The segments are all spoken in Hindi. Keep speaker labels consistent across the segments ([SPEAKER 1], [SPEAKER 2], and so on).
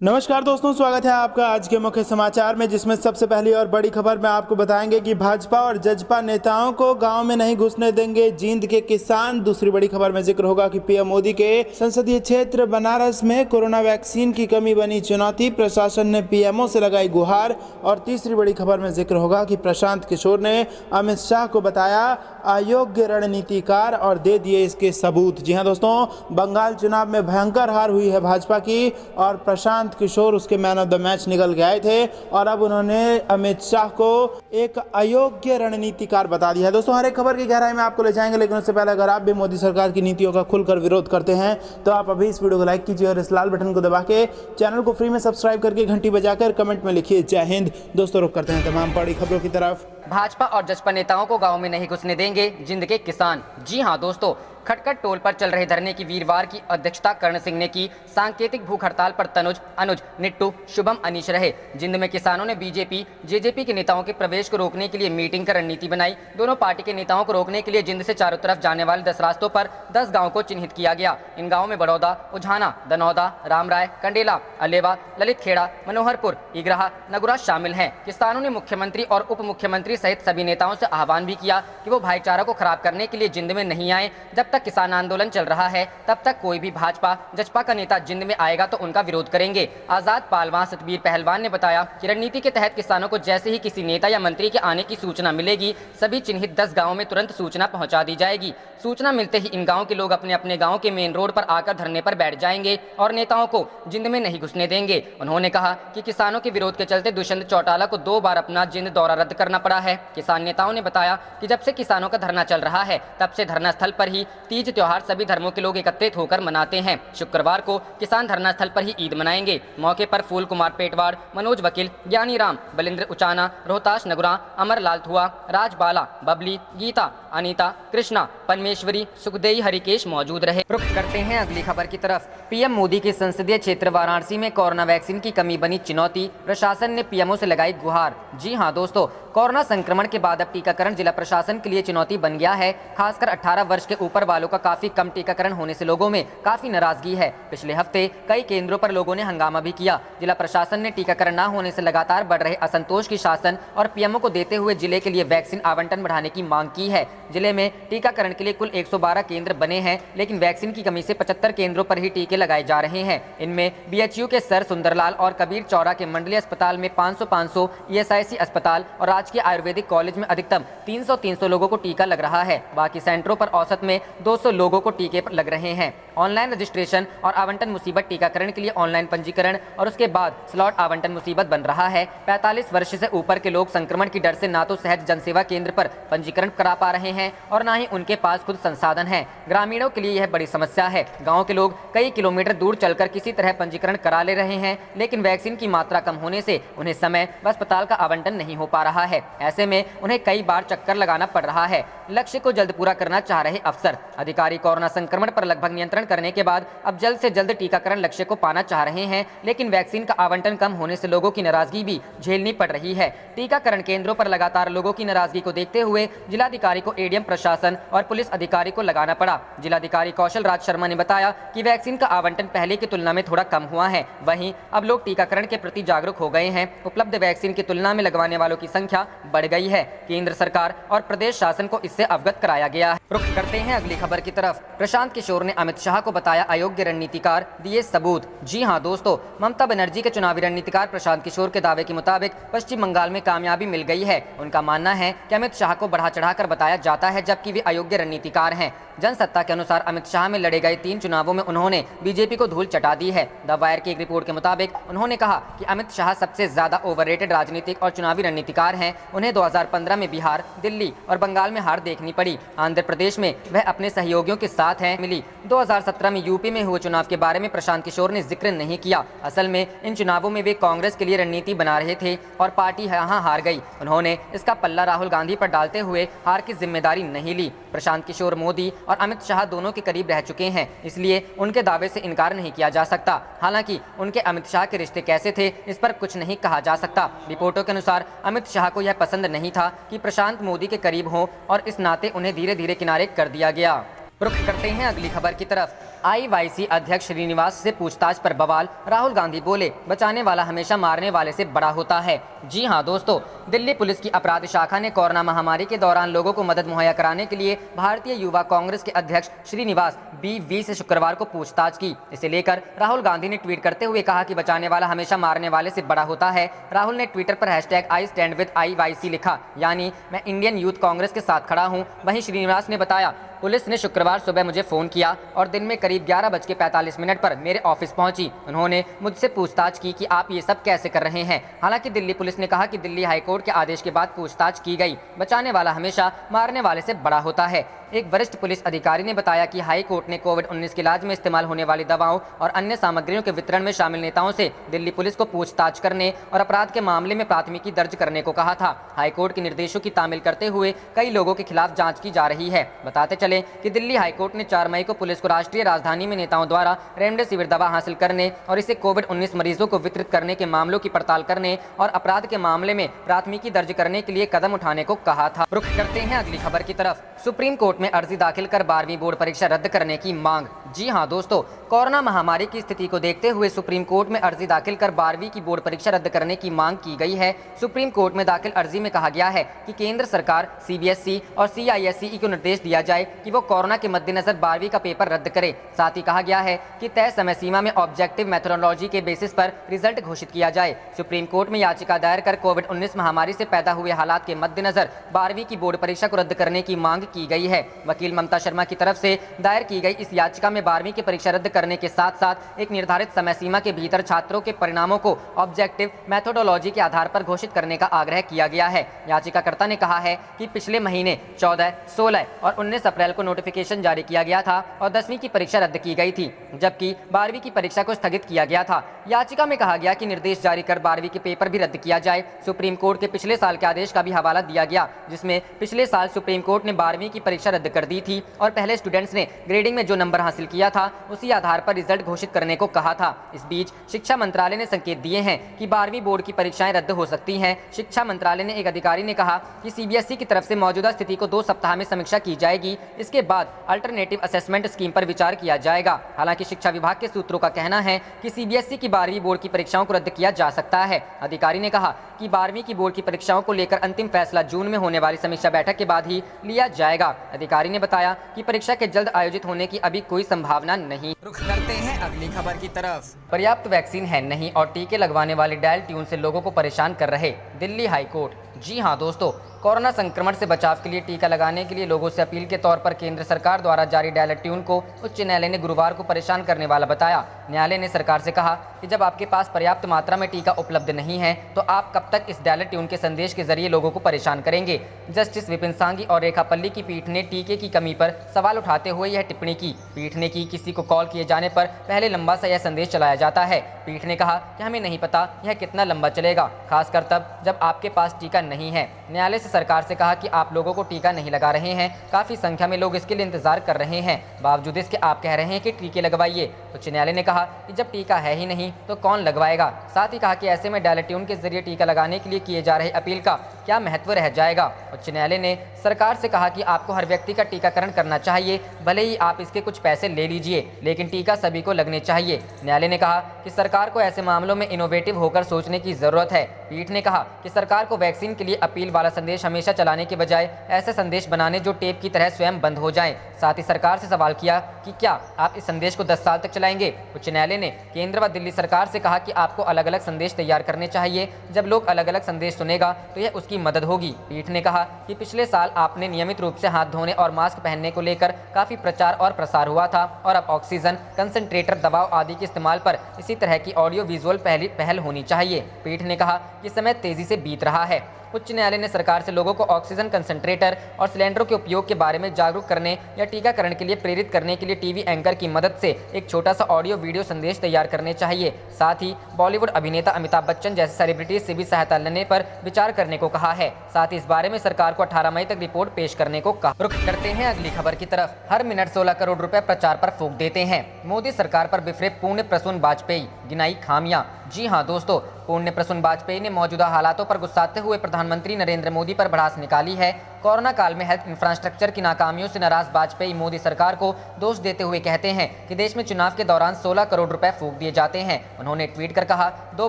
[SPEAKER 1] नमस्कार दोस्तों, स्वागत है आपका आज के मुख्य समाचार में, जिसमें सबसे पहली और बड़ी खबर में आपको बताएंगे कि भाजपा और जजपा नेताओं को गांव में नहीं घुसने देंगे जींद के किसान। दूसरी बड़ी खबर में जिक्र होगा कि पीएम मोदी के संसदीय क्षेत्र बनारस में कोरोना वैक्सीन की कमी बनी चुनौती, प्रशासन ने पीएमओ से लगाई गुहार। और तीसरी बड़ी खबर में जिक्र होगा कि प्रशांत किशोर ने अमित शाह को बताया अयोग्य रणनीतिकार और दे दिए इसके सबूत। जी हाँ दोस्तों, बंगाल चुनाव में भयंकर हार हुई है भाजपा की और प्रशांत किशोर उसके मैन ऑफ द मैच निकल के आए थे और अब उन्होंने अमित शाह को एक अयोग्य रणनीतिकार बता दिया है। दोस्तों, हर एक खबर की गहराई में आपको ले जाएंगे, लेकिन उससे पहले अगर आप भी मोदी सरकार की नीतियों का खुलकर विरोध करते हैं तो आप अभी इस वीडियो को लाइक कीजिए और इस लाल बटन को दबा के चैनल को फ्री में सब्सक्राइब करके घंटी बजाकर कमेंट में लिखिए जय हिंद। दोस्तों, रुक करते हैं तमाम बड़ी खबरों की तरफ।
[SPEAKER 2] भाजपा और जसपा नेताओं को गांव में नहीं घुसने देंगे जिंद के किसान। जी हां दोस्तों, खटखट टोल पर चल रहे धरने की वीरवार की अध्यक्षता कर्ण सिंह ने की। सांकेतिक भूख हड़ताल पर तनुज, अनुज, निट्टू, शुभम, अनीश रहे। जिंद में किसानों ने बीजेपी जेजेपी के नेताओं के प्रवेश को रोकने के लिए मीटिंग कर रणनीति बनाई। दोनों पार्टी के नेताओं को रोकने के लिए जिंद से चारों तरफ जाने वाले 10 रास्तों पर 10 गाँव को चिन्हित किया गया। इन गाँव में बड़ौदा, उझाना, दनौदा, रामराय, कंडेला, अलेवा, ललित खेड़ा, मनोहरपुर, इगराहा, नगुरा शामिल हैं। किसानों ने मुख्यमंत्री और उप मुख्यमंत्री सहित सभी नेताओं से आह्वान भी किया कि वो भाईचारा को खराब करने के लिए जिंद में नहीं आए। जब तक किसान आंदोलन चल रहा है तब तक कोई भी भाजपा जसपा का नेता जिंद में आएगा तो उनका विरोध करेंगे। आजाद पालवान सतबीर पहलवान ने बताया कि रणनीति के तहत किसानों को जैसे ही किसी नेता या मंत्री के आने की सूचना मिलेगी, सभी चिन्हित 10 गाँव में तुरंत सूचना पहुंचा दी जाएगी। सूचना मिलते ही इन गाँव के लोग अपने अपने गाँव के मेन रोड पर आकर धरने पर बैठ जाएंगे और नेताओं को जिंद में नहीं घुसने देंगे। उन्होंने कहा कि किसानों के विरोध के चलते दुष्यंत चौटाला को 2 बार अपना जिंद दौरा रद्द करना पड़ा है। किसान नेताओं ने बताया कि जब से किसानों का धरना चल रहा है तब से धरना स्थल पर ही तीज त्योहार सभी धर्मों के लोग एकत्रित होकर मनाते हैं। शुक्रवार को किसान धरना स्थल पर ही ईद मनाएंगे। मौके पर फूल कुमार पेटवाड़, मनोज वकील, ज्ञानी राम, बलिंद्र उचाना, रोहताश नगुरा, अमर लाल थुआ, राज बाला, बबली, गीता, अनीता, कृष्णा, परमेश्वरी, सुखदेई, हरिकेश मौजूद रहे। रुख करते हैं अगली खबर की तरफ। पीएम मोदी के संसदीय क्षेत्र वाराणसी में कोरोना वैक्सीन की कमी बनी चुनौती, प्रशासन ने पीएमओ से लगाई गुहार। जी हां दोस्तों, कोरोना संक्रमण के बाद अब टीकाकरण जिला प्रशासन के लिए चुनौती बन गया है। खासकर 18 वर्ष के ऊपर वालों का काफी कम टीकाकरण होने से लोगों में काफी नाराजगी है। पिछले हफ्ते कई केंद्रों पर लोगों ने हंगामा भी किया। जिला प्रशासन ने टीकाकरण न होने से लगातार बढ़ रहे असंतोष की शासन और पीएमओ को देते हुए जिले के लिए वैक्सीन आवंटन बढ़ाने की मांग की है। जिले में टीकाकरण के लिए कुल 112 केंद्र बने हैं, लेकिन वैक्सीन की कमी से 75 केंद्रों पर ही टीके लगाए जा रहे हैं। इनमें बीएचयू के सर सुंदरलाल और कबीर चौरा के मंडलीय अस्पताल में 500-500, ईएसआईसी अस्पताल और राजकीय आयुर्वेदिक कॉलेज में अधिकतम 300-300 लोगों को टीका लग रहा है। बाकी सेंटरों पर औसत में 200 लोगों को टीके पर लग रहे हैं। ऑनलाइन रजिस्ट्रेशन और आवंटन मुसीबत। टीकाकरण के लिए ऑनलाइन पंजीकरण और उसके बाद स्लॉट आवंटन मुसीबत बन रहा है। 45 वर्ष से ऊपर के लोग संक्रमण की डर से ना तो सहज जनसेवा केंद्र पर पंजीकरण करा पा रहे हैं और ना ही उनके पास खुद संसाधन है। ग्रामीणों के लिए यह बड़ी समस्या है। गाँव के लोग कई किलोमीटर दूर चलकर किसी तरह पंजीकरण करा ले रहे हैं, लेकिन वैक्सीन की मात्रा कम होने से उन्हें समय व अस्पताल का आवंटन नहीं हो पा रहा है। ऐसे में उन्हें कई बार चक्कर लगाना पड़ रहा है। लक्ष्य को जल्द पूरा करना चाह रहे अफसर अधिकारी कोरोना संक्रमण पर लगभग नियंत्रण करने के बाद अब जल्द से जल्द टीकाकरण लक्ष्य को पाना चाह रहे हैं, लेकिन वैक्सीन का आवंटन कम होने से लोगों की नाराजगी भी झेलनी पड़ रही है। टीकाकरण केंद्रों पर लगातार लोगों की नाराजगी को देखते हुए जिलाधिकारी को एडीएम प्रशासन और पुलिस अधिकारी को लगाना पड़ा। जिलाधिकारी कौशल राज शर्मा ने बताया कि वैक्सीन का आवंटन पहले की तुलना में थोड़ा कम हुआ है। वहीं अब लोग टीकाकरण के प्रति जागरूक हो गए हैं। उपलब्ध वैक्सीन की तुलना में लगवाने वालों की संख्या बढ़ गई है। केंद्र सरकार और प्रदेश शासन को इससे अवगत कराया गया है। रुख करते हैं अगली खबर की तरफ। प्रशांत किशोर ने अमित शाह को बताया अयोग्य रणनीतिकार, दिए सबूत। जी हां दोस्तों, ममता बनर्जी के चुनावी रणनीतिकार प्रशांत किशोर के दावे के मुताबिक पश्चिम बंगाल में कामयाबी मिल गई है। उनका मानना है कि अमित शाह को बढ़ा चढ़ाकर बताया जाता है, जबकि वे अयोग्य रणनीतिकार हैं। जनसत्ता के अनुसार अमित शाह में लड़े गए 3 चुनावों में उन्होंने बीजेपी को धूल चटा दी है। द वायर की एक रिपोर्ट के मुताबिक उन्होंने कहा कि अमित शाह सबसे ज्यादा ओवररेटेड राजनीतिक और चुनावी रणनीतिकार हैं। उन्हें 2015 में बिहार, दिल्ली और बंगाल में हार देखनी पड़ी। आंध्र प्रदेश में वह अपने सहयोगियों के साथ हैं मिली। 2017 में यूपी में हुए चुनाव के बारे में प्रशांत किशोर ने जिक्र नहीं किया। असल में इन चुनावों में वे कांग्रेस के लिए रणनीति बना रहे थे और पार्टी यहाँ हार गई। उन्होंने इसका पल्ला राहुल गांधी पर डालते हुए हार की जिम्मेदारी नहीं ली। प्रशांत किशोर मोदी और अमित शाह दोनों के करीब रह चुके हैं, इसलिए उनके दावे से इनकार नहीं किया जा सकता। हालांकि उनके अमित शाह के रिश्ते कैसे थे, इस पर कुछ नहीं कहा जा सकता। रिपोर्टों के अनुसार अमित शाह को यह पसंद नहीं था कि प्रशांत मोदी के करीब हो और इस नाते उन्हें धीरे धीरे किनारे कर दिया गया। रुख करते हैं अगली खबर की तरफ। आईवाईसी अध्यक्ष श्रीनिवास से पूछताछ पर बवाल, राहुल गांधी बोले बचाने वाला हमेशा मारने वाले से बड़ा होता है। जी हां दोस्तों, दिल्ली पुलिस की अपराध शाखा ने कोरोना महामारी के दौरान लोगों को मदद मुहैया कराने के लिए भारतीय युवा कांग्रेस के अध्यक्ष श्रीनिवास BV से शुक्रवार को पूछताछ की। इसे लेकर राहुल गांधी ने ट्वीट करते हुए कहा कि बचाने वाला हमेशा मारने वाले से बड़ा होता है। राहुल ने ट्विटर पर #I stand with IYC लिखा, यानी मैं इंडियन यूथ कांग्रेस के साथ खड़ा हूं। वहीं श्रीनिवास ने बताया, पुलिस ने शुक्रवार सुबह मुझे फ़ोन किया और दिन में करीब 11:45 पर मेरे ऑफिस पहुंची। उन्होंने मुझसे पूछताछ की कि आप ये सब कैसे कर रहे हैं। हालांकि दिल्ली पुलिस ने कहा कि दिल्ली हाईकोर्ट के आदेश के बाद पूछताछ की गई। बचाने वाला हमेशा मारने वाले से बड़ा होता है। एक वरिष्ठ पुलिस अधिकारी ने बताया कि हाई कोर्ट ने कोविड-19 के इलाज में इस्तेमाल होने वाली दवाओं और अन्य सामग्रियों के वितरण में शामिल नेताओं से दिल्ली पुलिस को पूछताछ करने और अपराध के मामले में प्राथमिकी दर्ज करने को कहा था। हाई कोर्ट के निर्देशों की तामील करते हुए कई लोगों के खिलाफ जांच की जा रही है। बताते चले कि दिल्ली हाई कोर्ट ने 4 मई को पुलिस को राष्ट्रीय राजधानी में नेताओं द्वारा रेमडेसिविर दवा हासिल करने और इसे कोविड-19 मरीजों को वितरित करने के मामलों की पड़ताल करने और अपराध के मामले में प्राथमिकी दर्ज करने के लिए कदम उठाने को कहा था। रुख करते हैं अगली खबर की तरफ। सुप्रीम कोर्ट में अर्जी दाखिल कर 12वीं बोर्ड परीक्षा रद्द करने की मांग। जी हां दोस्तों, कोरोना महामारी की स्थिति को देखते हुए सुप्रीम कोर्ट में अर्जी दाखिल कर 12वीं की बोर्ड परीक्षा रद्द करने की मांग की गई है। सुप्रीम कोर्ट में दाखिल अर्जी में कहा गया है कि केंद्र सरकार CBSE और CISE को निर्देश दिया जाए कि वो कोरोना के मद्देनजर 12वीं का पेपर रद्द करे। साथ ही कहा गया है कि तय समय सीमा में ऑब्जेक्टिव मेथोडोलॉजी के बेसिस पर रिजल्ट घोषित किया जाए। सुप्रीम कोर्ट में याचिका दायर कर कोविड-19 महामारी से पैदा हुए हालात के मद्देनजर 12वीं की बोर्ड परीक्षा को रद्द करने की मांग की गई है। वकील ममता शर्मा की तरफ से दायर की गई इस याचिका में 12वीं की परीक्षा रद्द करने के साथ साथ एक निर्धारित समय सीमा के भीतर छात्रों के परिणामों को ऑब्जेक्टिव मेथोडोलॉजी के आधार पर घोषित करने का आग्रह किया गया है। याचिकाकर्ता ने कहा है कि पिछले महीने 14, 16 और 19 अप्रैल को नोटिफिकेशन जारी किया गया था और 10वीं की परीक्षा रद्द की गई थी, जबकि 12वीं की परीक्षा को स्थगित किया गया था। याचिका में कहा गया कि निर्देश जारी कर 12वीं के पेपर भी रद्द किया जाए। सुप्रीम कोर्ट के पिछले साल के आदेश का भी हवाला दिया गया, जिसमें पिछले साल सुप्रीम कोर्ट ने 12वीं की परीक्षा रद्द कर दी थी और पहले स्टूडेंट्स ने ग्रेडिंग में जो नंबर हासिल किया था उसी आधार पर रिजल्ट घोषित करने को कहा था। इस बीच शिक्षा मंत्रालय ने संकेत दिए हैं कि 12वीं बोर्ड की परीक्षाएं रद्द हो सकती हैं। शिक्षा मंत्रालय ने एक अधिकारी ने कहा कि CBSE की तरफ से मौजूदा स्थिति को 2 सप्ताह में समीक्षा की जाएगी। इसके बाद अल्टरनेटिव असेसमेंट स्कीम पर विचार किया जाएगा। हालांकि शिक्षा विभाग के सूत्रों का कहना है कि CBSE की 12वीं बोर्ड की परीक्षाओं को रद्द किया जा सकता है। अधिकारी ने कहा कि 12वीं की बोर्ड की परीक्षाओं को लेकर अंतिम फैसला जून में होने वाली समीक्षा बैठक के बाद ही लिया जाएगा। अधिकारी ने बताया कि परीक्षा के जल्द आयोजित होने की अभी कोई संभावना नहीं। रुख करते हैं अगली खबर की तरफ। पर्याप्त वैक्सीन है नहीं और टीके लगवाने वाले डायल ट्यून से लोगों को परेशान कर रहे दिल्ली हाई कोर्ट। जी हां दोस्तों, कोरोना संक्रमण से बचाव के लिए टीका लगाने के लिए लोगों से अपील के तौर पर केंद्र सरकार द्वारा जारी डायल ट्यून को उच्च न्यायालय ने गुरुवार को परेशान करने वाला बताया। न्यायालय ने सरकार से कहा कि जब आपके पास पर्याप्त मात्रा में टीका उपलब्ध नहीं है तो आप कब तक इस डायल ट्यून के संदेश के जरिए लोगों को परेशान करेंगे। जस्टिस विपिन सांघी और रेखा पल्ली की पीठ ने टीके की कमी पर सवाल उठाते हुए यह टिप्पणी की। पीठ ने की किसी को कॉल किए जाने पर पहले लंबा सा यह संदेश चलाया जाता है। पीठ ने कहा कि हमें नहीं पता यह कितना लंबा चलेगा, खासकर तब जब आपके पास टीका नहीं है। न्यायालय सरकार से कहा कि आप लोगों को टीका नहीं लगा रहे हैं, काफी संख्या में लोग इसके लिए इंतजार कर रहे हैं, बावजूद इसके आप कह रहे हैं कि टीके लगवाइए। उच्च न्यायालय ने कहा कि जब टीका है ही नहीं तो कौन लगवाएगा। साथ ही कहा कि ऐसे में डायल ट्यून के जरिए टीका लगाने के लिए किए जा रहे अपील का क्या महत्व रह जाएगा। उच्च न्यायालय ने सरकार से कहा कि आपको हर व्यक्ति का टीकाकरण करना चाहिए, भले ही आप इसके कुछ पैसे ले लीजिए, लेकिन टीका सभी को लगने चाहिए। न्यायालय ने कहा कि सरकार को ऐसे मामलों में इनोवेटिव होकर सोचने की जरूरत है। पीठ ने कहा कि सरकार को वैक्सीन के लिए अपील वाला संदेश हमेशा चलाने के बजाय ऐसे संदेश बनाने जो टेप की तरह स्वयं बंद हो जाएं। साथ ही सरकार से सवाल किया कि क्या आप इस संदेश को 10 साल तक चलाएंगे। उच्च न्यायालय ने केंद्र व दिल्ली सरकार से कहा कि आपको अलग अलग संदेश तैयार करने चाहिए। जब लोग अलग अलग संदेश सुनेगा तो यह उसकी मदद होगी। पीठ ने कहा कि पिछले साल आपने नियमित रूप से हाथ धोने और मास्क पहनने को लेकर काफी प्रचार और प्रसार हुआ था और अब ऑक्सीजन कंसंट्रेटर दबाव आदि के इस्तेमाल पर इसी तरह की ऑडियो विजुअल पहल होनी चाहिए। पीठ ने कहा कि समय तेजी से बीत रहा है। उच्च न्यायालय ने सरकार से लोगों को ऑक्सीजन कंसंट्रेटर और सिलेंडरों के उपयोग के बारे में जागरूक करने या टीकाकरण के लिए प्रेरित करने के लिए टीवी एंकर की मदद से एक छोटा सा ऑडियो वीडियो संदेश तैयार करने चाहिए। साथ ही बॉलीवुड अभिनेता अमिताभ बच्चन जैसे सेलिब्रिटीज से भी सहायता लेने पर विचार करने को कहा है। साथ ही इस बारे में सरकार को 18 मई तक रिपोर्ट पेश करने को कहा। रुख करते हैं अगली खबर की तरफ। हर मिनट 16 करोड़ रुपए प्रचार पर फूंक देते हैं, मोदी सरकार पर बिफरे पुण्य प्रसून वाजपेयी, गिनाई खामियां। जी हाँ दोस्तों, पुण्य प्रसून वाजपेयी ने मौजूदा हालातों पर गुस्साते हुए प्रधानमंत्री नरेंद्र मोदी पर भड़ास निकाली है। कोरोना काल में हेल्थ इंफ्रास्ट्रक्चर की नाकामियों से नाराज वाजपेयी मोदी सरकार को दोष देते हुए कहते हैं कि देश में चुनाव के दौरान 16 करोड़ रुपए फूंक दिए जाते हैं। उन्होंने ट्वीट कर कहा, 2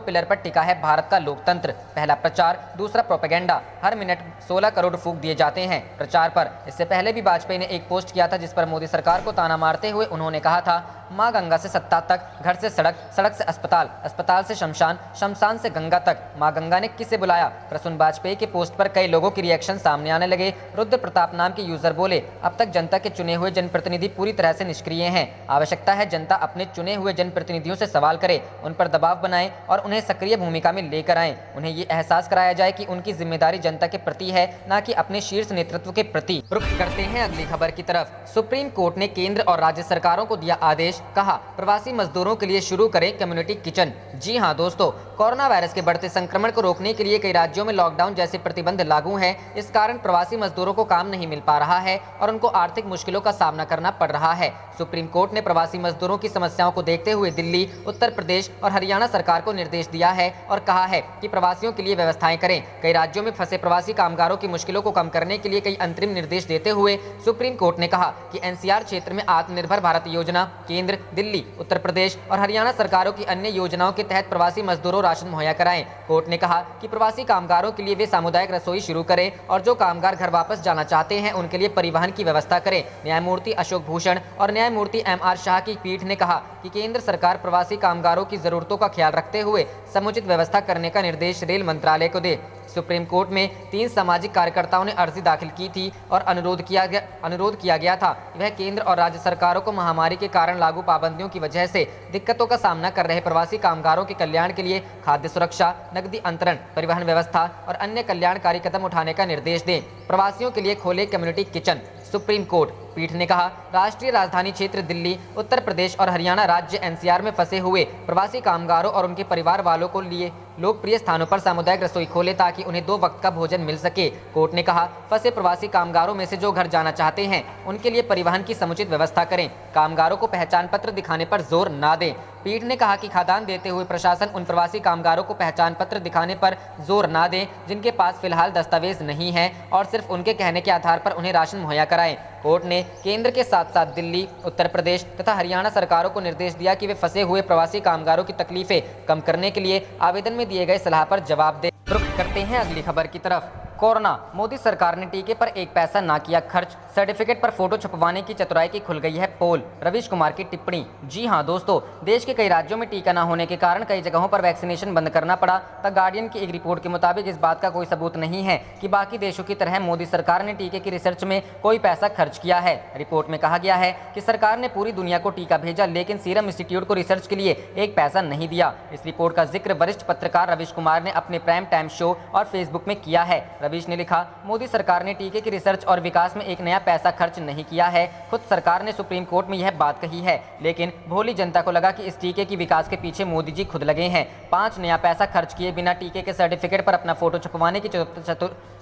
[SPEAKER 2] पिलर पर टिका है भारत का लोकतंत्र, पहला प्रचार, दूसरा प्रोपेगेंडा। हर मिनट 16 करोड़ फूंक दिए जाते हैं प्रचार पर। इससे पहले भी वाजपेयी ने एक पोस्ट किया था जिस पर मोदी सरकार को ताना मारते हुए उन्होंने कहा था, मां गंगा से सत्ता तक, घर से सड़क, सड़क से अस्पताल, अस्पताल से शमशान, शमशान से गंगा तक, मां गंगा ने किसे बुलाया। प्रसून वाजपेयी के पोस्ट पर कई लोगों की रिएक्शन सामने आने लगे। रुद्र प्रताप नाम के यूजर बोले, अब तक जनता के चुने हुए जनप्रतिनिधि पूरी तरह से निष्क्रिय हैं। आवश्यकता है जनता अपने चुने हुए जनप्रतिनिधियों से सवाल करे, उन पर दबाव बनाए और उन्हें सक्रिय भूमिका में लेकर आए। उन्हें ये एहसास कराया जाए कि उनकी जिम्मेदारी जनता के प्रति है, न कि अपने शीर्ष नेतृत्व के प्रति। रुख करते हैं अगली खबर की तरफ। सुप्रीम कोर्ट ने केंद्र और राज्य सरकारों को दिया आदेश, कहा प्रवासी मजदूरों के लिए शुरू करें कम्युनिटी किचन। जी हां दोस्तों, कोरोना वायरस के बढ़ते संक्रमण को रोकने के लिए कई राज्यों में लॉकडाउन जैसे प्रतिबंध लागू हैं। इस कारण प्रवासी मजदूरों को काम नहीं मिल पा रहा है और उनको आर्थिक मुश्किलों का सामना करना पड़ रहा है। सुप्रीम कोर्ट ने प्रवासी मजदूरों की समस्याओं को देखते हुए दिल्ली, उत्तर प्रदेश और हरियाणा सरकार को निर्देश दिया है और कहा है कि प्रवासियों के लिए व्यवस्थाएं करें। कई राज्यों में फंसे प्रवासी कामगारों की मुश्किलों को कम करने के लिए कई अंतरिम निर्देश देते हुए सुप्रीम कोर्ट ने कहा कि एनसीआर क्षेत्र में आत्मनिर्भर भारत योजना, केंद्र, दिल्ली, उत्तर प्रदेश और हरियाणा सरकारों की अन्य योजनाओं के तहत प्रवासी मजदूरों राशन मुहैया कराएं। कोर्ट ने कहा कि प्रवासी कामगारों के लिए वे सामुदायिक रसोई शुरू करें और जो कामगार घर वापस जाना चाहते हैं उनके लिए परिवहन की व्यवस्था करें। न्यायमूर्ति अशोक भूषण और न्यायमूर्ति एम.आर. शाह की पीठ ने कहा कि केंद्र सरकार प्रवासी कामगारों की जरूरतों का ख्याल रखते हुए समुचित व्यवस्था करने का निर्देश रेल मंत्रालय को दे। सुप्रीम कोर्ट में 3 सामाजिक कार्यकर्ताओं ने अर्जी दाखिल की थी और अनुरोध किया गया था वह केंद्र और राज्य सरकारों को महामारी के कारण लागू पाबंदियों की वजह से दिक्कतों का सामना कर रहे प्रवासी कामगारों के कल्याण के लिए खाद्य सुरक्षा, नकदी अंतरण, परिवहन व्यवस्था और अन्य कल्याणकारी कदम उठाने का निर्देश दें। प्रवासियों के लिए खोले कम्युनिटी किचन। सुप्रीम कोर्ट पीठ ने कहा, राष्ट्रीय राजधानी क्षेत्र दिल्ली, उत्तर प्रदेश और हरियाणा राज्य एनसीआर में फंसे हुए प्रवासी कामगारों और उनके परिवार वालों को लिए लोकप्रिय स्थानों पर सामुदायिक रसोई खोले ताकि उन्हें 2 वक्त का भोजन मिल सके। कोर्ट ने कहा, फंसे प्रवासी कामगारों में से जो घर जाना चाहते हैं उनके लिए परिवहन की समुचित व्यवस्था करें। कामगारों को पहचान पत्र दिखाने पर जोर न दें। पीठ ने कहा कि खाद्यान्न देते हुए प्रशासन उन प्रवासी कामगारों को पहचान पत्र दिखाने पर जोर न दें जिनके पास फिलहाल दस्तावेज नहीं है और सिर्फ उनके कहने के आधार पर उन्हें राशन मुहैया कराएं। कोर्ट ने केंद्र के साथ साथ दिल्ली, उत्तर प्रदेश तथा हरियाणा सरकारों को निर्देश दिया कि वे फंसे हुए प्रवासी कामगारों की तकलीफें कम करने के लिए आवेदन में दिए गए सलाह पर जवाब दें। रुख करते हैं अगली खबर की तरफ। कोरोना, मोदी सरकार ने टीके पर एक पैसा ना किया खर्च, सर्टिफिकेट पर फोटो छपवाने की चतुराई की खुल गई है पोल। रवीश कुमार की टिप्पणी। जी हां दोस्तों, देश के कई राज्यों में टीका न होने के कारण कई जगहों पर वैक्सीनेशन बंद करना पड़ा। द गार्डियन की एक रिपोर्ट के मुताबिक इस बात का कोई सबूत नहीं है कि बाकी देशों की तरह मोदी सरकार ने टीके की रिसर्च में कोई पैसा खर्च किया है। रिपोर्ट में कहा गया है कि सरकार ने पूरी दुनिया को टीका भेजा लेकिन सीरम इंस्टीट्यूट को रिसर्च के लिए एक पैसा नहीं दिया। इस रिपोर्ट का जिक्र वरिष्ठ पत्रकार रवीश कुमार ने अपने प्राइम टाइम शो और फेसबुक में किया है। रवीश ने लिखा, मोदी सरकार ने टीके की रिसर्च और विकास में एक नया पैसा खर्च नहीं किया है। खुद सरकार ने सुप्रीम कोर्ट में यह बात कही है, लेकिन भोली जनता को लगा कि इस टीके की विकास के पीछे मोदी जी खुद लगे हैं। 5 नया पैसा खर्च किए बिना टीके के सर्टिफिकेट पर अपना फोटो छपवाने की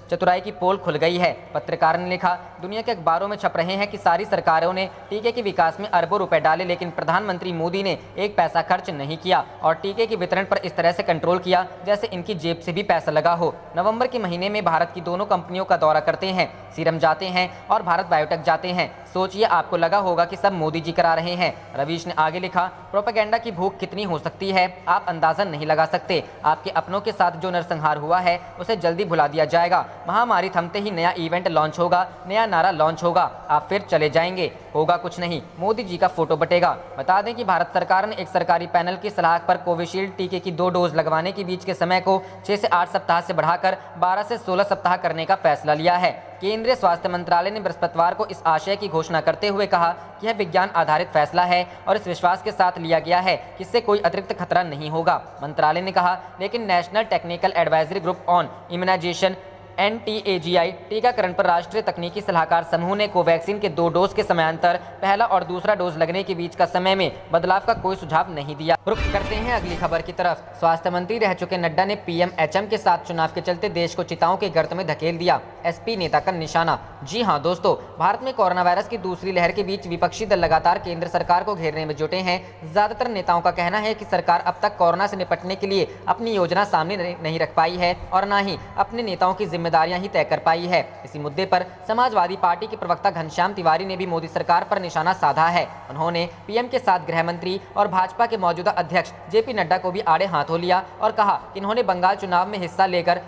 [SPEAKER 2] चतुराई की पोल खुल गई है। पत्रकार ने लिखा, दुनिया के अखबारों में छप रहे हैं कि सारी सरकारों ने टीके के विकास में अरबों रुपए डाले लेकिन प्रधानमंत्री मोदी ने एक पैसा खर्च नहीं किया और टीके के वितरण पर इस तरह से कंट्रोल किया जैसे इनकी जेब से भी पैसा लगा हो। नवंबर के महीने में भारत की दोनों कंपनियों का दौरा करते हैं, सीरम जाते हैं और भारत बायोटेक जाते हैं। सोचिए, आपको लगा होगा कि सब मोदी जी करा रहे हैं। रवीश ने आगे लिखा, प्रोपेगेंडा की भूख कितनी हो सकती है आप अंदाजा नहीं लगा सकते। आपके अपनों के साथ जो नरसंहार हुआ है उसे जल्दी भुला दिया जाएगा। महामारी थमते ही नया इवेंट लॉन्च होगा, नया नारा लॉन्च होगा, आप फिर चले जाएंगे, होगा कुछ नहीं, मोदी जी का फोटो बटेगा। बता दें कि भारत सरकार ने एक सरकारी पैनल की सलाह पर कोविशील्ड टीके की 2 डोज लगवाने के बीच के समय को 6 से 8 सप्ताह से बढ़ाकर 12 से 16 सप्ताह करने का फैसला लिया है। केंद्रीय स्वास्थ्य मंत्रालय ने बृहस्पतिवार को इस आशय की घोषणा करते हुए कहा कि यह विज्ञान आधारित फैसला है और इस विश्वास के साथ लिया गया है कि इससे कोई अतिरिक्त खतरा नहीं होगा। मंत्रालय ने कहा, लेकिन national technical advisory group on immunization NTAGI टीकाकरण पर राष्ट्रीय तकनीकी सलाहकार समूह ने कोवैक्सीन के 2 डोज के समयांतर पहला और दूसरा डोज लगने के बीच का समय में बदलाव का कोई सुझाव नहीं दिया। रुख करते हैं अगली खबर की तरफ। स्वास्थ्य मंत्री रह चुके नड्डा ने PMHM के साथ चुनाव के चलते देश को चिताओं के गर्त में धकेल दिया, SP नेता का निशाना। जी हां दोस्तों, भारत में कोरोना वायरस की दूसरी लहर के बीच विपक्षी दल लगातार केंद्र सरकार को घेरने में जुटे हैं। ज्यादातर नेताओं का कहना है कि सरकार अब तक कोरोना से निपटने के लिए अपनी योजना सामने नहीं रख पाई है और न ही अपने नेताओं की जिम्मेदारियां ही तय कर पाई है। इसी मुद्दे पर समाजवादी पार्टी के प्रवक्ता घनश्याम तिवारी ने भी मोदी सरकार पर निशाना साधा है। उन्होंने पीएम के साथ गृह मंत्री और भाजपा के मौजूदा अध्यक्ष जेपी नड्डा को भी आड़े हाथों लिया और कहा कि इन्होंने बंगाल चुनाव में हिस्सा लेकर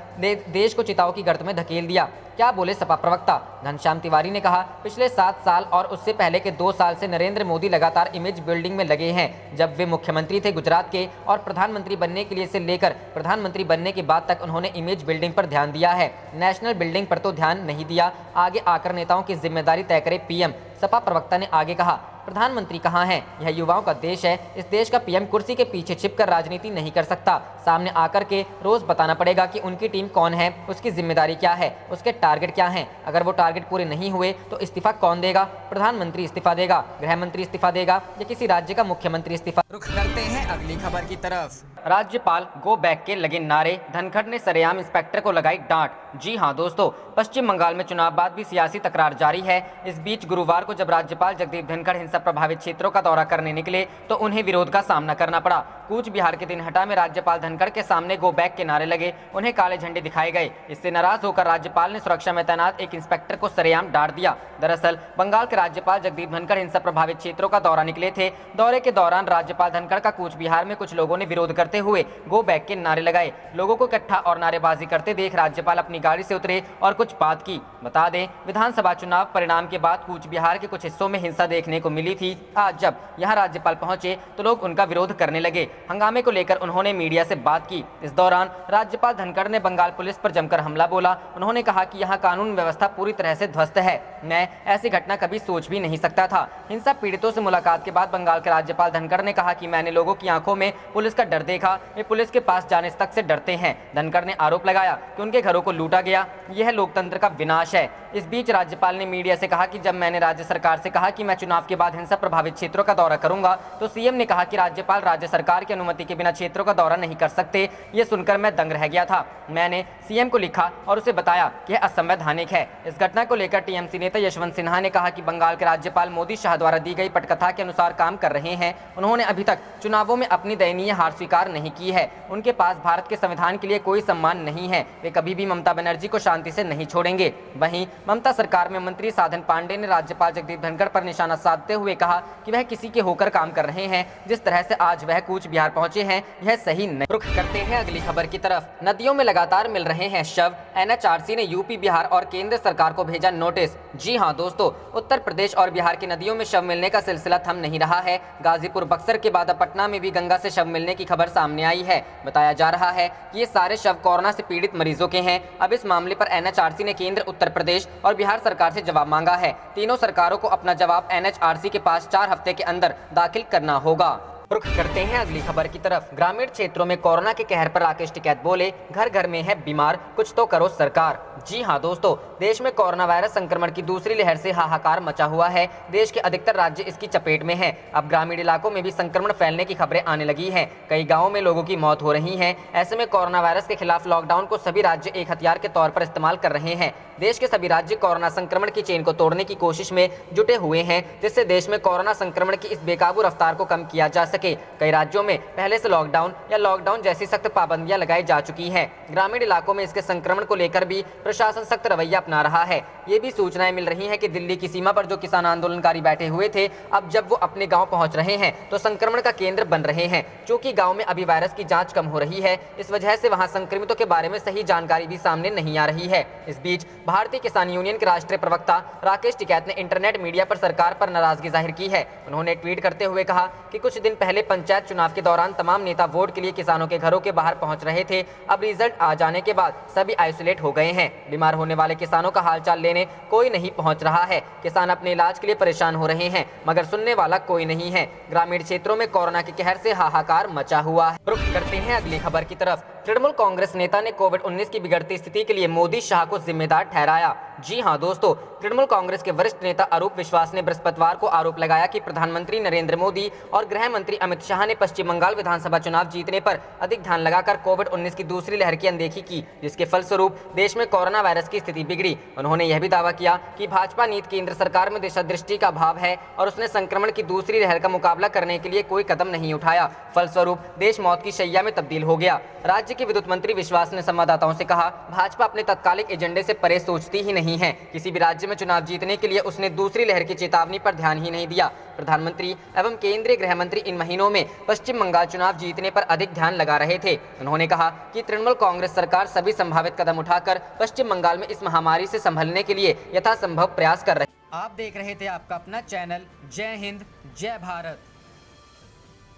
[SPEAKER 2] देश को चिताओं की गर्त में धकेल दिया। क्या बोले सपा प्रवक्ता घनश्याम तिवारी ने कहा, पिछले 7 साल और उससे पहले के 2 साल से नरेंद्र मोदी लगातार इमेज बिल्डिंग में लगे हैं। जब वे मुख्यमंत्री थे गुजरात के और प्रधानमंत्री बनने के लिए से लेकर प्रधानमंत्री बनने के बाद तक उन्होंने इमेज बिल्डिंग पर ध्यान दिया है, नेशनल बिल्डिंग पर तो ध्यान नहीं दिया। आगे आकर नेताओं की जिम्मेदारी तय करे पीएम। सपा प्रवक्ता ने आगे कहा, प्रधानमंत्री कहाँ हैं? यह युवाओं का देश है। इस देश का पीएम कुर्सी के पीछे छिपकर राजनीति नहीं कर सकता। सामने आकर के रोज बताना पड़ेगा कि उनकी टीम कौन है, उसकी जिम्मेदारी क्या है, उसके टारगेट क्या हैं। अगर वो टारगेट पूरे नहीं हुए तो इस्तीफा कौन देगा? प्रधानमंत्री इस्तीफा देगा, गृह मंत्री इस्तीफा देगा या किसी राज्य का मुख्यमंत्री इस्तीफा?
[SPEAKER 3] रुख करते हैं अगली खबर की तरफ।
[SPEAKER 2] राज्यपाल गो बैक के लगे नारे, धनखड़ ने सरेआम इंस्पेक्टर को लगाई डांट। जी हां दोस्तों, पश्चिम बंगाल में चुनाव बाद भी सियासी तकरार जारी है। इस बीच गुरुवार को जब राज्यपाल जगदीप धनखड़ हिंसा प्रभावित क्षेत्रों का दौरा करने निकले तो उन्हें विरोध का सामना करना पड़ा। कूच बिहार के दिनहटा में राज्यपाल धनखड़ के सामने गो बैक के नारे लगे, उन्हें काले झंडे दिखाए गए। इससे नाराज होकर राज्यपाल ने सुरक्षा में तैनात एक इंस्पेक्टर को सरेआम डांट दिया। दरअसल बंगाल के राज्यपाल जगदीप धनखड़ हिंसा प्रभावित क्षेत्रों का दौरा निकले थे। दौरे के दौरान राज्यपाल धनखड़ का कूच बिहार में कुछ लोगों ने विरोध करते हुए गो बैक के नारे लगाए। लोगों को इकट्ठा और नारेबाजी करते देख राज्यपाल अपनी गाड़ी से उतरे और कुछ बात की। बता दें, विधानसभा चुनाव परिणाम के बाद कूच बिहार के कुछ हिस्सों में हिंसा देखने को मिली थी। आज जब यहां राज्यपाल पहुंचे तो लोग उनका विरोध करने लगे। हंगामे को लेकर उन्होंने मीडिया से बात की। इस दौरान राज्यपाल धनखड़ ने बंगाल पुलिस पर जमकर हमला बोला। उन्होंने कहा कि यहां कानून व्यवस्था पूरी तरह से ध्वस्त है। मैं ऐसी घटना कभी सोच भी नहीं सकता था। हिंसा पीड़ितों से मुलाकात के बाद बंगाल के राज्यपाल धनखड़ ने कहा कि मैंने लोगों की आंखों में पुलिस का डर देखा। वे पुलिस के पास जाने तक से डरते हैं। धनखड़ ने आरोप लगाया कि उनके घरों को लूटा गया। यह लोकतंत्र का विनाश है। इस बीच राज्यपाल ने मीडिया से कहा कि जब मैंने राज्य सरकार से कहा कि मैं चुनाव के बाद हिंसा प्रभावित क्षेत्रों का दौरा करूंगा तो सीएम ने कहा कि राज्यपाल राज्य सरकार की अनुमति के बिना क्षेत्रों का दौरा नहीं कर सकते। ये सुनकर मैं दंग रह गया था। मैंने सीएम को लिखा और उसे बताया कि यह असंवैधानिक है। इस घटना को लेकर टीएमसी नेता यशवंत सिन्हा ने कहा कि बंगाल के राज्यपाल मोदी शाह द्वारा दी गई पटकथा के अनुसार काम कर रहे हैं। उन्होंने अभी तक चुनावों में अपनी दयनीय हार स्वीकार नहीं की है। उनके पास भारत के संविधान के लिए कोई सम्मान नहीं है। वे कभी भी ममता बनर्जी को शांति से नहीं छोड़ेंगे। वहीं ममता सरकार में मंत्री साधन पांडे ने राज्यपाल जगदीप धनखड़ पर निशाना साधते हुए कहा कि वह किसी के होकर काम कर रहे हैं। जिस तरह से आज वह कूच बिहार पहुंचे हैं, यह सही नहीं। रुख करते हैं अगली खबर की तरफ। नदियों में लगातार मिल रहे हैं शव। एनएचआरसी ने यूपी, बिहार और केंद्र सरकार को भेजा नोटिस। जी हां दोस्तों, उत्तर प्रदेश और बिहार की नदियों में शव मिलने का सिलसिला थम नहीं रहा है। गाजीपुर, बक्सर के बाद पटना में भी गंगा से शव मिलने की खबर सामने आई है। बताया जा रहा है कि ये सारे शव कोरोना से पीड़ित मरीजों के हैं। अब इस मामले पर एनएचआरसी ने केंद्र, उत्तर प्रदेश और बिहार सरकार से जवाब मांगा है। तीनों सरकारों को अपना जवाब एनएचआरसी के पास 4 हफ्ते के अंदर दाखिल करना होगा। रुख करते हैं अगली खबर की तरफ। ग्रामीण क्षेत्रों में कोरोना के कहर पर राकेश टिकैत बोले, घर घर में है बीमार, कुछ तो करो सरकार। जी हां दोस्तों, देश में कोरोना वायरस संक्रमण की दूसरी लहर से हाहाकार मचा हुआ है। देश के अधिकतर राज्य इसकी चपेट में हैं। अब ग्रामीण इलाकों में भी संक्रमण फैलने की खबरें आने लगी हैं। कई गाँवों में लोगों की मौत हो रही है। ऐसे में कोरोना वायरस के खिलाफ लॉकडाउन को सभी राज्य एक हथियार के तौर पर इस्तेमाल कर रहे हैं। देश के सभी राज्य कोरोना संक्रमण की चेन को तोड़ने की कोशिश में जुटे हुए हैं, जिससे देश में कोरोना संक्रमण की इस बेकाबू रफ्तार को कम किया जा सके। कई राज्यों में पहले से लॉकडाउन या लॉकडाउन जैसी सख्त पाबंदियां लगाई जा चुकी हैं। ग्रामीण इलाकों में इसके संक्रमण को लेकर भी प्रशासन सख्त रवैया अपना रहा है। ये भी सूचनाएं मिल रही हैं कि दिल्ली की सीमा पर जो किसान आंदोलनकारी बैठे हुए थे, अब जब वो अपने गांव पहुंच रहे हैं तो संक्रमण का केंद्र बन रहे हैं। चूंकि गांव में अभी वायरस की जांच कम हो रही है, इस वजह से वहां संक्रमितों के बारे में सही जानकारी भी सामने नहीं आ रही है। इस बीच भारतीय किसान यूनियन के राष्ट्रीय प्रवक्ता राकेश टिकैत ने इंटरनेट मीडिया पर सरकार पर नाराजगी जाहिर की है। उन्होंने ट्वीट करते हुए कहा कि कुछ दिन पहले पंचायत चुनाव के दौरान तमाम नेता वोट के लिए किसानों के घरों के बाहर पहुंच रहे थे। अब रिजल्ट आ जाने के बाद सभी आइसोलेट हो गए हैं। बीमार होने वाले किसानों का हालचाल लेने कोई नहीं पहुंच रहा है। किसान अपने इलाज के लिए परेशान हो रहे हैं, मगर सुनने वाला कोई नहीं है। ग्रामीण क्षेत्रों में कोरोना के कहर से हाहाकार मचा हुआ है। रुख करते हैं अगली खबर की तरफ। तृणमूल कांग्रेस नेता ने कोविड-19 की बिगड़ती स्थिति के लिए मोदी शाह को जिम्मेदार ठहराया। जी हां दोस्तों, तृणमूल कांग्रेस के वरिष्ठ नेता अरूप विश्वास ने बृहस्पतिवार को आरोप लगाया कि प्रधानमंत्री नरेंद्र मोदी और गृह मंत्री अमित शाह ने पश्चिम बंगाल विधानसभा चुनाव जीतने पर अधिक ध्यान लगाकर कोविड-19 की दूसरी लहर की अनदेखी की, जिसके फलस्वरूप देश में कोरोना वायरस की स्थिति बिगड़ी। उन्होंने यह भी दावा किया कि भाजपा नीति केंद्र सरकार में दिशा दृष्टि का अभाव है और उसने संक्रमण की दूसरी लहर का मुकाबला करने के लिए कोई कदम नहीं उठाया। फलस्वरूप देश मौत की शैया में तब्दील हो गया। राज्य के विद्युत मंत्री विश्वास ने संवाददाताओं से कहा, भाजपा अपने तत्कालिक एजेंडे से परे सोचती ही नहीं है। किसी भी राज्य में चुनाव जीतने के लिए उसने दूसरी लहर की चेतावनी पर ध्यान ही नहीं दिया। प्रधानमंत्री एवं केंद्रीय गृह मंत्री इन महीनों में पश्चिम बंगाल चुनाव जीतने पर अधिक ध्यान लगा रहे थे। उन्होंने कहा कि तृणमूल कांग्रेस सरकार सभी संभावित कदम उठाकर पश्चिम बंगाल में इस महामारी से संभलने के लिए यथासंभव प्रयास कर रही है।
[SPEAKER 3] आप देख रहे थे आपका अपना चैनल जय हिंद जय भारत।